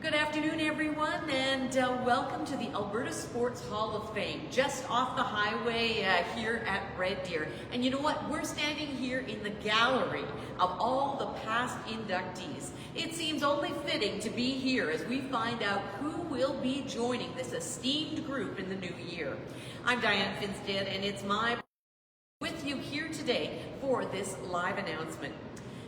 Good afternoon, everyone, and welcome to the Alberta Sports Hall of Fame, just off the highway here at Red Deer. And you know what? We're standing here in the gallery of all the past inductees. It seems only fitting to be here as we find out who will be joining this esteemed group in the new year. I'm Dianne Finstad, and it's my pleasure with you here today for this live announcement.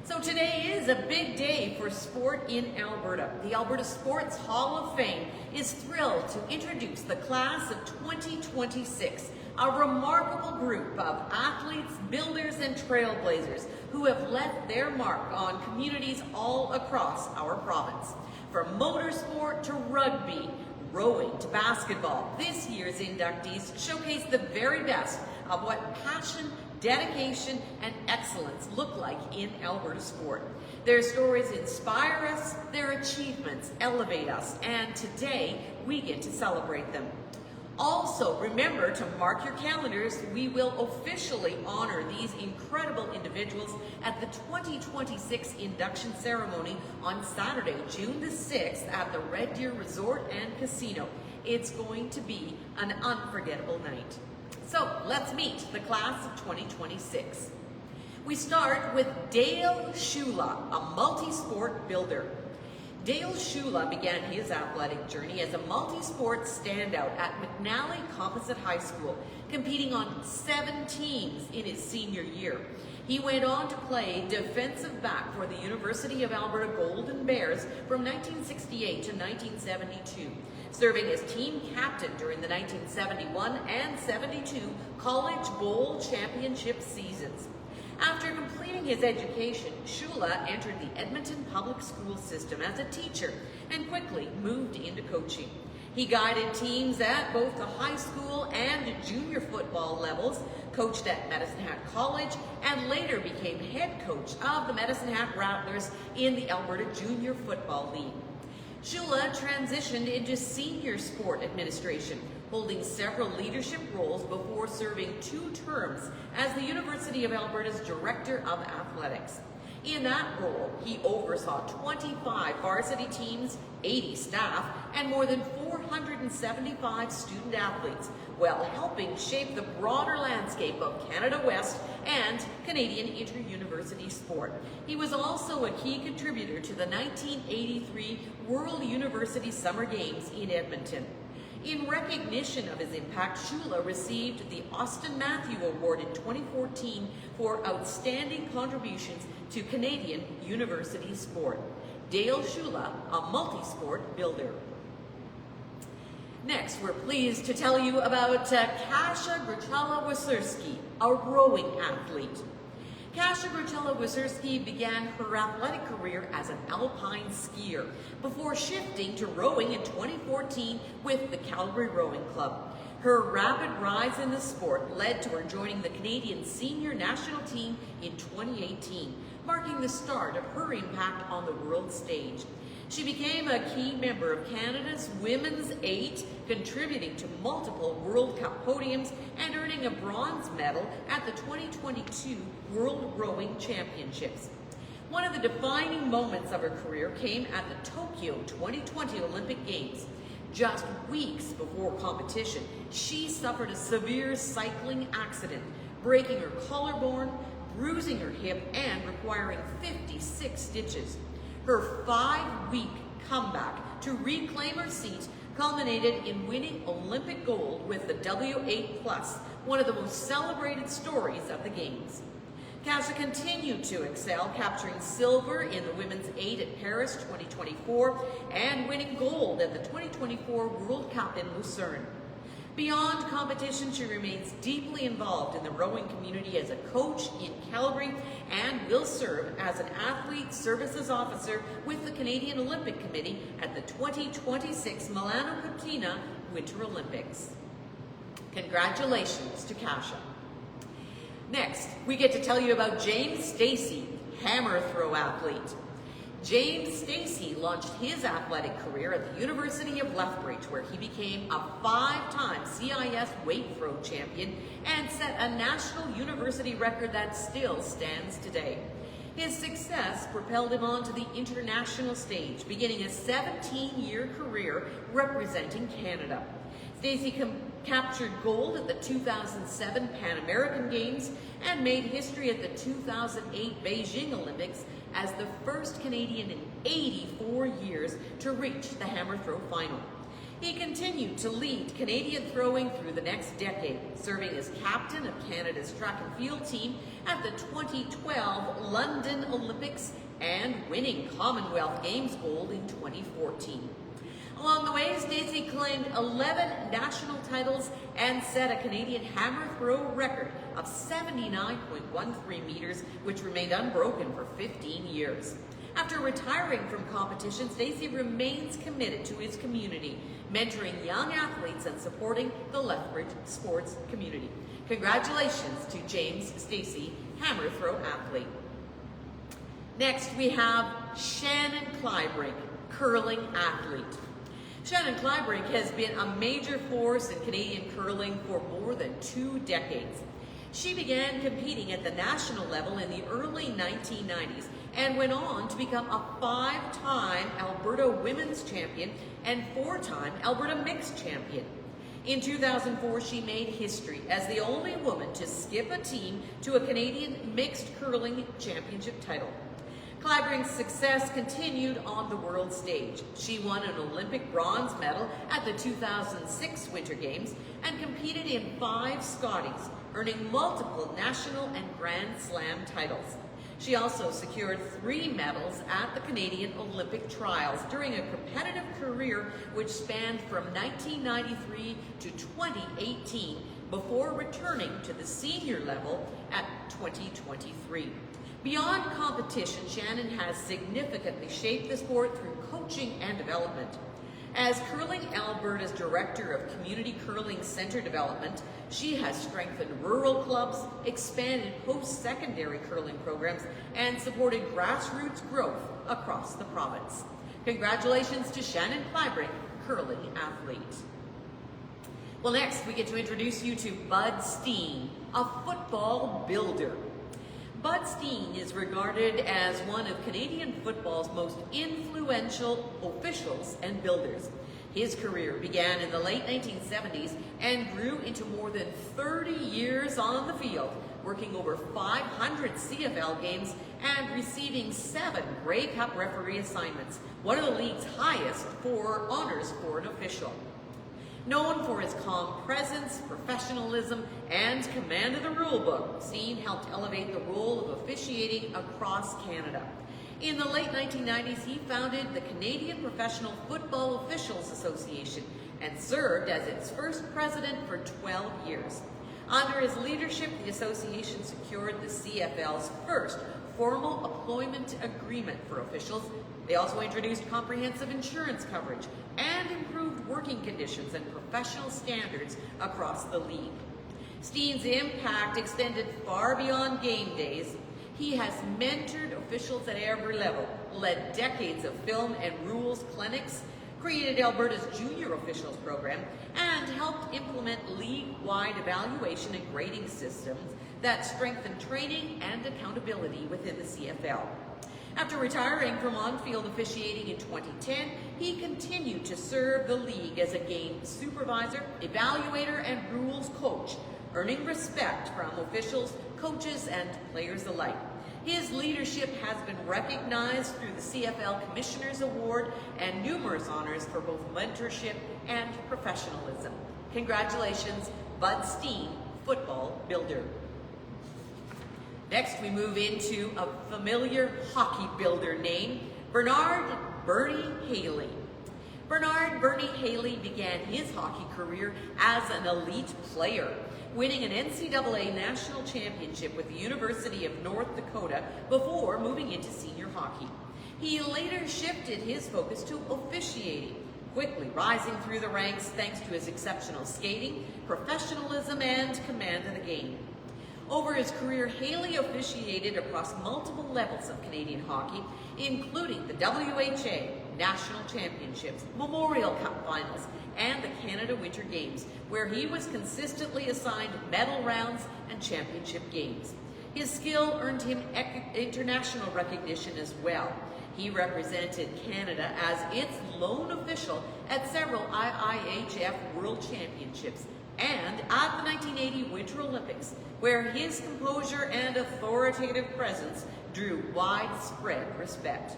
So today is a big day for sport in Alberta. The Alberta Sports Hall of Fame is thrilled to introduce the class of 2026, a remarkable group of athletes, builders, and trailblazers who have left their mark on communities all across our province. From motorsport to rugby, rowing to basketball, this year's inductees showcase the very best of what passion, dedication, and excellence look like in Alberta sport. Their stories inspire us, their achievements elevate us, and today we get to celebrate them. Also, remember to mark your calendars. We will officially honor these incredible individuals at the 2026 induction ceremony on Saturday, June the 6th at the Red Deer Resort and Casino. It's going to be an unforgettable night. So let's meet the class of 2026. We start with Dale Schulha, a multi-sport builder. Dale Schulha began his athletic journey as a multi-sport standout at McNally Composite High School, competing on 7 teams in his senior year. He went on to play defensive back for the University of Alberta Golden Bears from 1968 to 1972, serving as team captain during the 1971 and 72 College Bowl championship seasons. After completing his education, Schulha entered the Edmonton public school system as a teacher and quickly moved into coaching. He guided teams at both the high school and junior football levels, coached at Medicine Hat College, and later became head coach of the Medicine Hat Rattlers in the Alberta Junior Football League. Schulha transitioned into senior sport administration, holding several leadership roles before serving 2 terms as the University of Alberta's Director of Athletics. In that role, he oversaw 25 varsity teams, 80 staff, and more than 475 student athletes, while helping shape the broader landscape of Canada West and Canadian inter-university sport. He was also a key contributor to the 1983 World University Summer Games in Edmonton. In recognition of his impact, Schulha received the Austin Matthew Award in 2014 for outstanding contributions to Canadian university sport. Dale Schulha, a multi-sport builder. Next, we're pleased to tell you about Kasia Wesierski, a rowing athlete. Kasia Wesierski began her athletic career as an alpine skier before shifting to rowing in 2014 with the Calgary Rowing Club. Her rapid rise in the sport led to her joining the Canadian senior national team in 2018, marking the start of her impact on the world stage. She became a key member of Canada's Women's 8, contributing to multiple World Cup podiums and earning a bronze medal at the 2022 World Rowing Championships. One of the defining moments of her career came at the Tokyo 2020 Olympic Games. Just weeks before competition, she suffered a severe cycling accident, breaking her collarbone, bruising her hip, and requiring 56 stitches. Her 5-week comeback to reclaim her seat culminated in winning Olympic gold with the W8+, one of the most celebrated stories of the Games. Kasia continued to excel, capturing silver in the Women's 8 at Paris 2024 and winning gold at the 2024 World Cup in Lucerne. Beyond competition, she remains deeply involved in the rowing community as a coach in Calgary and will serve as an athlete services officer with the Canadian Olympic Committee at the 2026 Milano Cortina Winter Olympics. Congratulations to Kasia. Next, we get to tell you about James Steacey, hammer throw athlete. James Steacey launched his athletic career at the University of Lethbridge, where he became a 5-time CIS weight throw champion and set a national university record that still stands today. His success propelled him onto the international stage, beginning a 17-year career representing Canada. Steacey captured gold at the 2007 Pan American Games and made history at the 2008 Beijing Olympics as the first Canadian in 84 years to reach the hammer throw final. He continued to lead Canadian throwing through the next decade, serving as captain of Canada's track and field team at the 2012 London Olympics and winning Commonwealth Games gold in 2014. Along the way, Steacey claimed 11 national titles and set a Canadian hammer throw record of 79.13 meters, which remained unbroken for 15 years. After retiring from competition, Steacey remains committed to his community, mentoring young athletes and supporting the Lethbridge sports community. Congratulations to James Steacey, hammer throw athlete. Next, we have Shannon Kleibrink, curling athlete. Shannon Kleibrink has been a major force in Canadian curling for more than 2 decades. She began competing at the national level in the early 1990s and went on to become a 5-time Alberta Women's Champion and 4-time Alberta Mixed Champion. In 2004, she made history as the only woman to skip a team to a Canadian Mixed Curling Championship title. Kleibrink's success continued on the world stage. She won an Olympic bronze medal at the 2006 Winter Games and competed in 5 Scotties, earning multiple national and Grand Slam titles. She also secured 3 medals at the Canadian Olympic Trials during a competitive career which spanned from 1993 to 2018 before returning to the senior level at 2023. Beyond competition, Shannon has significantly shaped the sport through coaching and development. As Curling Alberta's Director of Community Curling Centre Development, she has strengthened rural clubs, expanded post-secondary curling programs, and supported grassroots growth across the province. Congratulations to Shannon Kleibrink, curling athlete. Well, next we get to introduce you to Bud Steen, a football builder. Bud Steen is regarded as one of Canadian football's most influential officials and builders. His career began in the late 1970s and grew into more than 30 years on the field, working over 500 CFL games and receiving 7 Grey Cup referee assignments, one of the league's highest for honors for an official. Known for his calm presence, professionalism, and command of the rulebook, Steen helped elevate the role of officiating across Canada. In the late 1990s, he founded the Canadian Professional Football Officials Association and served as its first president for 12 years. Under his leadership, the association secured the CFL's first formal employment agreement for officials. They also introduced comprehensive insurance coverage and improved working conditions and professional standards across the league. Steen's impact extended far beyond game days. He has mentored officials at every level, led decades of film and rules clinics, created Alberta's junior officials program, and helped implement league-wide evaluation and grading systems that strengthen training and accountability within the CFL. After retiring from on-field officiating in 2010, he continued to serve the league as a game supervisor, evaluator, and rules coach, earning respect from officials, coaches, and players alike. His leadership has been recognized through the CFL Commissioner's Award and numerous honors for both mentorship and professionalism. Congratulations, Bud Steen, football builder. Next, we move into a familiar hockey builder name, Bernard "Bernie" Haley. Bernard "Bernie" Haley began his hockey career as an elite player, winning an NCAA national championship with the University of North Dakota before moving into senior hockey. He later shifted his focus to officiating, quickly rising through the ranks thanks to his exceptional skating, professionalism, and command of the game. Over his career, Haley officiated across multiple levels of Canadian hockey, including the WHA, National Championships, Memorial Cup Finals, and the Canada Winter Games, where he was consistently assigned medal rounds and championship games. His skill earned him international recognition as well. He represented Canada as its lone official at several IIHF World Championships and at the 1980 Winter Olympics, where his composure and authoritative presence drew widespread respect.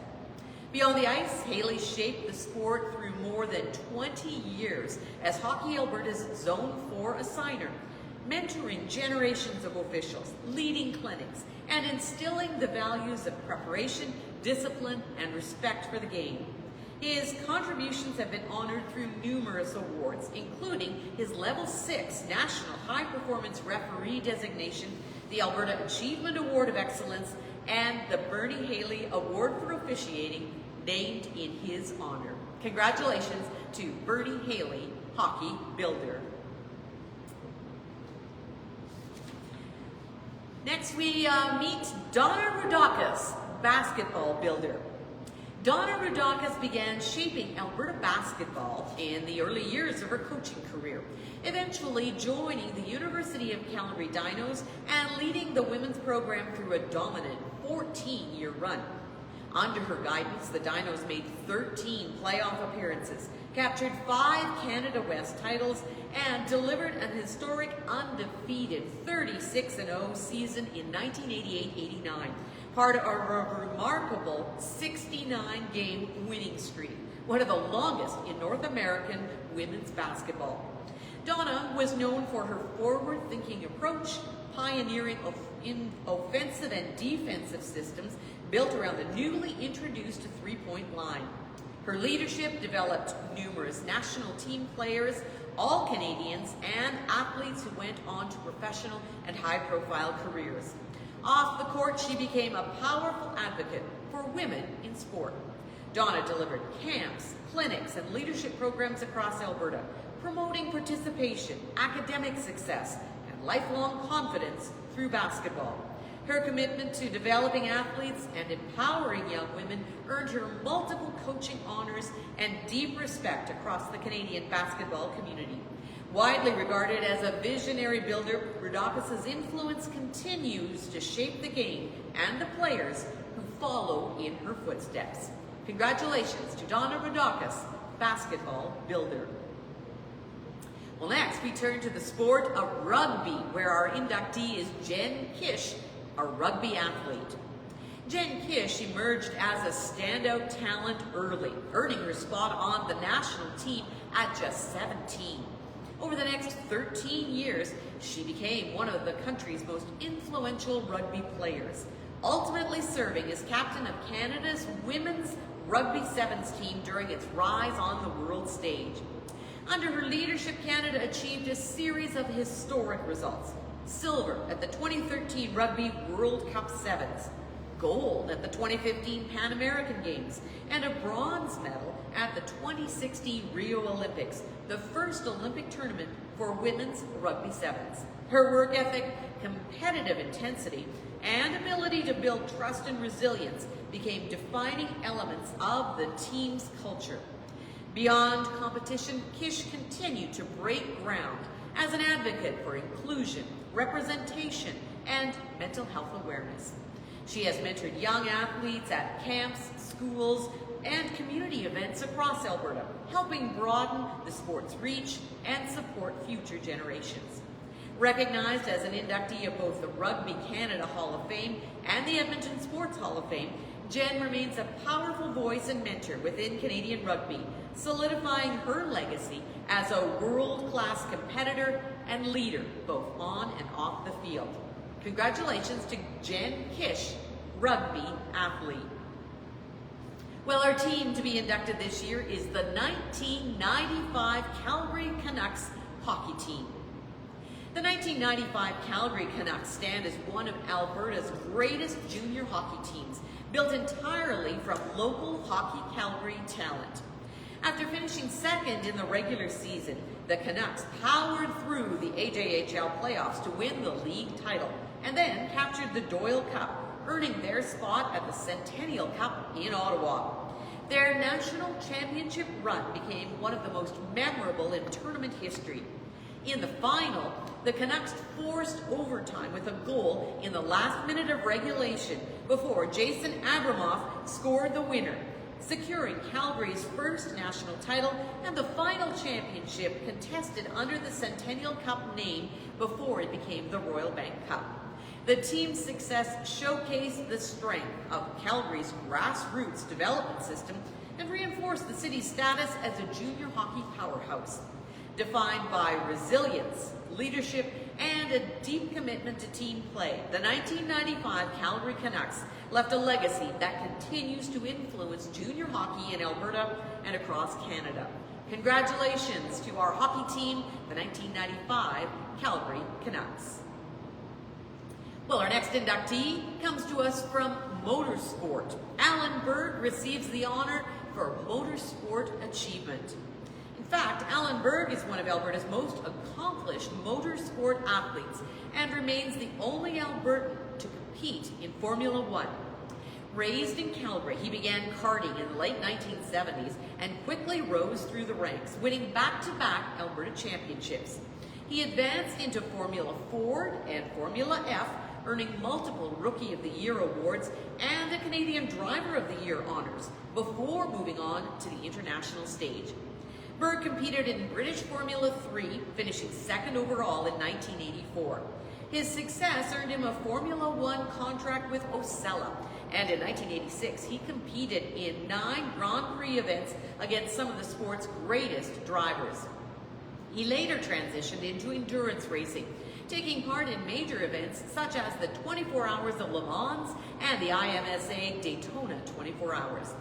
Beyond the ice, Haley shaped the sport through more than 20 years as Hockey Alberta's Zone 4 assigner, mentoring generations of officials, leading clinics, and instilling the values of preparation, discipline, and respect for the game. His contributions have been honored through numerous awards, including his Level 6 National High Performance Referee designation, the Alberta Achievement Award of Excellence, and the Bernie Haley Award for Officiating, named in his honor. Congratulations to Bernie Haley, Hockey Builder. Next we meet Donna Rudakas, Basketball Builder. Donna Rudakas began shaping Alberta basketball in the early years of her coaching career, eventually joining the University of Calgary Dinos and leading the women's program through a dominant 14-year run. Under her guidance, the Dinos made 13 playoff appearances, captured 5 Canada West titles, and delivered an historic undefeated 36-0 season in 1988-89, part of a remarkable 69-game winning streak, one of the longest in North American women's basketball. Donna was known for her forward-thinking approach, pioneering in offensive and defensive systems built around the newly introduced three-point line. Her leadership developed numerous national team players, all Canadians, and athletes who went on to professional and high-profile careers. Off the court, she became a powerful advocate for women in sport. Donna delivered camps, clinics, and leadership programs across Alberta, promoting participation, academic success, and lifelong confidence through basketball. Her commitment to developing athletes and empowering young women earned her multiple coaching honors and deep respect across the Canadian basketball community. Widely regarded as a visionary builder, Rudakas' influence continues to shape the game and the players who follow in her footsteps. Congratulations to Donna Rudakas, Basketball Builder. Well, next we turn to the sport of rugby, where our inductee is Jen Kish, a rugby athlete. Jen Kish emerged as a standout talent early, earning her spot on the national team at just 17. Over the next 13 years, she became one of the country's most influential rugby players, ultimately serving as captain of Canada's women's rugby sevens team during its rise on the world stage. Under her leadership, Canada achieved a series of historic results. Silver at the 2013 Rugby World Cup Sevens, gold at the 2015 Pan American Games, and a bronze medal at the 2016 Rio Olympics, the first Olympic tournament for women's rugby sevens. Her work ethic, competitive intensity, and ability to build trust and resilience became defining elements of the team's culture. Beyond competition, Kish continued to break ground as an advocate for inclusion, representation, and mental health awareness. She has mentored young athletes at camps, schools, and community events across Alberta, helping broaden the sport's reach and support future generations. Recognized as an inductee of both the Rugby Canada Hall of Fame and the Edmonton Sports Hall of Fame, Jen remains a powerful voice and mentor within Canadian rugby, solidifying her legacy as a world-class competitor and leader, both on and off the field. Congratulations to Jen Kish, rugby athlete. Well, our team to be inducted this year is the 1995 Calgary Canucks hockey team. The 1995 Calgary Canucks stand as one of Alberta's greatest junior hockey teams, built entirely from local Hockey Calgary talent. After finishing second in the regular season, the Canucks powered through the AJHL playoffs to win the league title, and then captured the Doyle Cup, earning their spot at the Centennial Cup in Ottawa. Their national championship run became one of the most memorable in tournament history. In the final, the Canucks forced overtime with a goal in the last minute of regulation before Jason Abramoff scored the winner, securing Calgary's first national title and the final championship contested under the Centennial Cup name before it became the Royal Bank Cup. The team's success showcased the strength of Calgary's grassroots development system and reinforced the city's status as a junior hockey powerhouse. Defined by resilience, leadership, and a deep commitment to team play, the 1995 Calgary Canucks left a legacy that continues to influence junior hockey in Alberta and across Canada. Congratulations to our hockey team, the 1995 Calgary Canucks. Well, our next inductee comes to us from Motorsport. Alan Berg receives the honor for Motorsport Achievement. In fact, Alan Berg is one of Alberta's most accomplished motorsport athletes and remains the only Albertan to compete in Formula One. Raised in Calgary, he began karting in the late 1970s and quickly rose through the ranks, winning back-to-back Alberta championships. He advanced into Formula Ford and Formula F, earning multiple Rookie of the Year awards and the Canadian Driver of the Year honors before moving on to the international stage. Berg competed in British Formula 3, finishing second overall in 1984. His success earned him a Formula One contract with Osella, and in 1986 he competed in 9 Grand Prix events against some of the sport's greatest drivers. He later transitioned into endurance racing, taking part in major events such as the 24 Hours of Le Mans and the IMSA Daytona 24 Hours.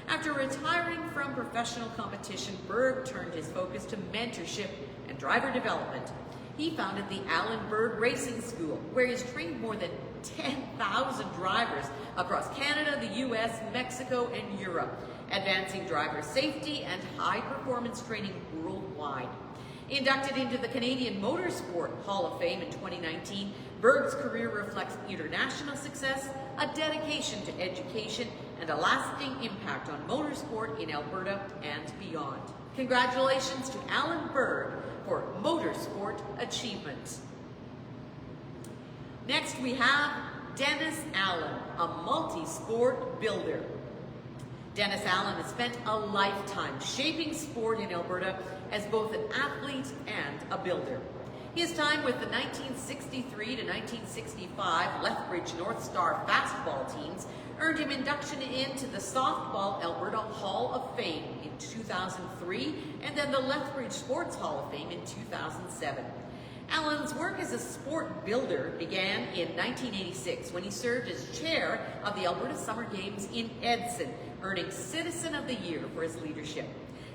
After retiring from professional competition, Berg turned his focus to mentorship and driver development. He founded the Alan Berg Racing School, where he's trained more than 10,000 drivers across Canada, the US, Mexico, and Europe, advancing driver safety and high-performance training worldwide. Inducted into the Canadian Motorsport Hall of Fame in 2019, Berg's career reflects international success, a dedication to education, and a lasting impact on motorsport in Alberta and beyond. Congratulations to Alan Berg for Motorsport Achievement. Next we have Dennis Allen, a multi-sport builder. Dennis Allen has spent a lifetime shaping sport in Alberta as both an athlete and a builder. His time with the 1963 to 1965 Lethbridge North Star fastball teams earned him induction into the Softball Alberta Hall of Fame in 2003 and then the Lethbridge Sports Hall of Fame in 2007. Allen's work as a sport builder began in 1986 when he served as chair of the Alberta Summer Games in Edson, earning Citizen of the Year for his leadership.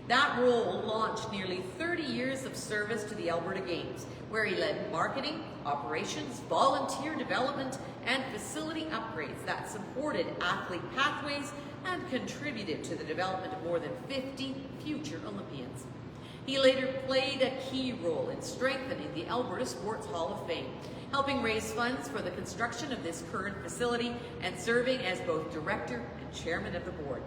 That role launched nearly 30 years of service to the Alberta Games, where he led marketing, operations, volunteer development, and facility upgrades that supported athlete pathways and contributed to the development of more than 50 future Olympians. He later played a key role in strengthening the Alberta Sports Hall of Fame, helping raise funds for the construction of this current facility and serving as both director and chairman of the board.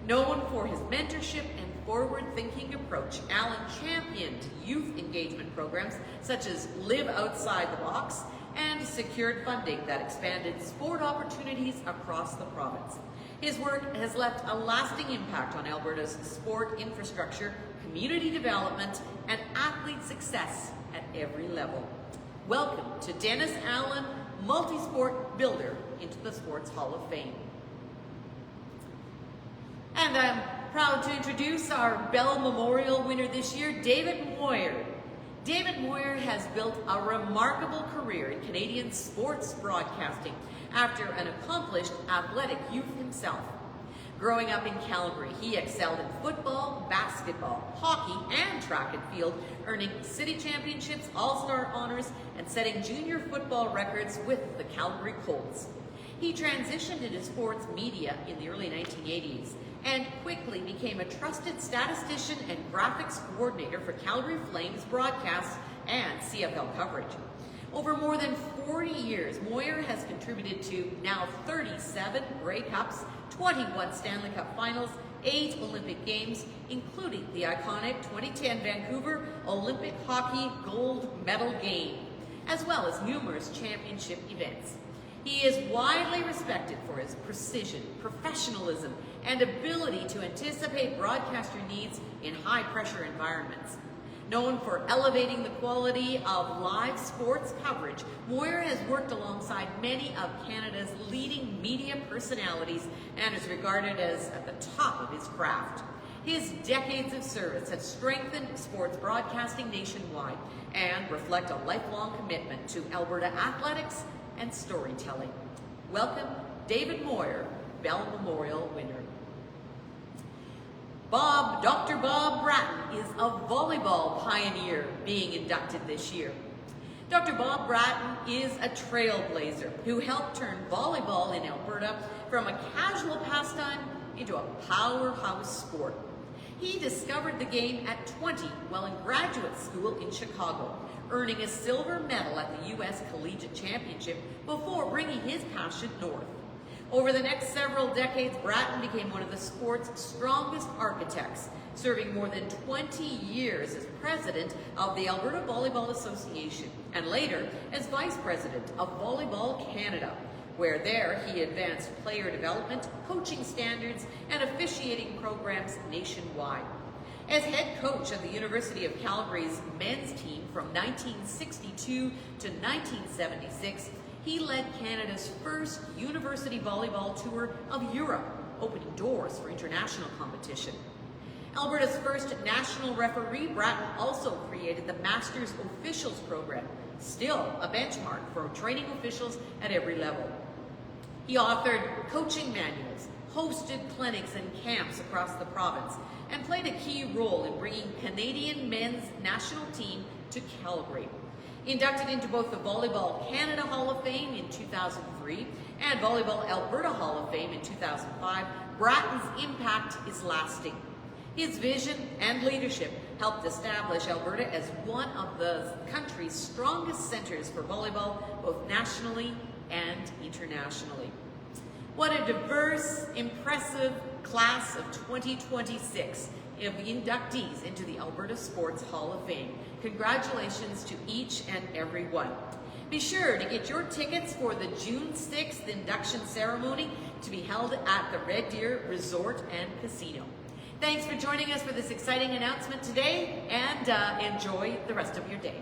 Known for his mentorship and forward-thinking approach, Allen championed youth engagement programs such as Live Outside the Box and secured funding that expanded sport opportunities across the province. His work has left a lasting impact on Alberta's sport infrastructure, community development, and athlete success at every level. Welcome to Dennis Allen, multi-sport builder into the Sports Hall of Fame. And I'm proud to introduce our Bell Memorial winner this year, David Moir. David Moir has built a remarkable career in Canadian sports broadcasting after an accomplished athletic youth himself. Growing up in Calgary, he excelled in football, basketball, hockey, and track and field, earning city championships, all-star honors, and setting junior football records with the Calgary Colts. He transitioned into sports media in the early 1980s and quickly became a trusted statistician and graphics coordinator for Calgary Flames broadcasts and CFL coverage. Over more than 40 years, Moir has contributed to now 37 Grey Cups, 21 Stanley Cup Finals, 8 Olympic Games, including the iconic 2010 Vancouver Olympic Hockey Gold Medal game, as well as numerous championship events. He is widely respected for his precision, professionalism, and ability to anticipate broadcaster needs in high-pressure environments. Known for elevating the quality of live sports coverage, Moir has worked alongside many of Canada's leading media personalities and is regarded as at the top of his craft. His decades of service have strengthened sports broadcasting nationwide and reflect a lifelong commitment to Alberta athletics and storytelling. Welcome, David Moir, Bell Memorial winner. Dr. Bob Bratton is a volleyball pioneer being inducted this year. Dr. Bob Bratton is a trailblazer who helped turn volleyball in Alberta from a casual pastime into a powerhouse sport. He discovered the game at 20 while in graduate school in Chicago, earning a silver medal at the U.S. Collegiate Championship before bringing his passion north. Over the next several decades, Bratton became one of the sport's strongest architects, serving more than 20 years as president of the Alberta Volleyball Association, and later as vice president of Volleyball Canada, where there he advanced player development, coaching standards, and officiating programs nationwide. As head coach of the University of Calgary's men's team from 1962 to 1976, he led Canada's first university volleyball tour of Europe, opening doors for international competition. Alberta's first national referee, Bratton also created the Masters Officials Program, still a benchmark for training officials at every level. He authored coaching manuals, hosted clinics and camps across the province, and played a key role in bringing Canadian men's national team to Calgary. Inducted into both the Volleyball Canada Hall of Fame in 2003 and Volleyball Alberta Hall of Fame in 2005, Bratton's impact is lasting. His vision and leadership helped establish Alberta as one of the country's strongest centers for volleyball, both nationally and internationally. What a diverse, impressive class of 2026 of inductees into the Alberta Sports Hall of Fame. Congratulations to each and every one. Be sure to get your tickets for the June 6th induction ceremony to be held at the Red Deer Resort and Casino. Thanks for joining us for this exciting announcement today, and enjoy the rest of your day.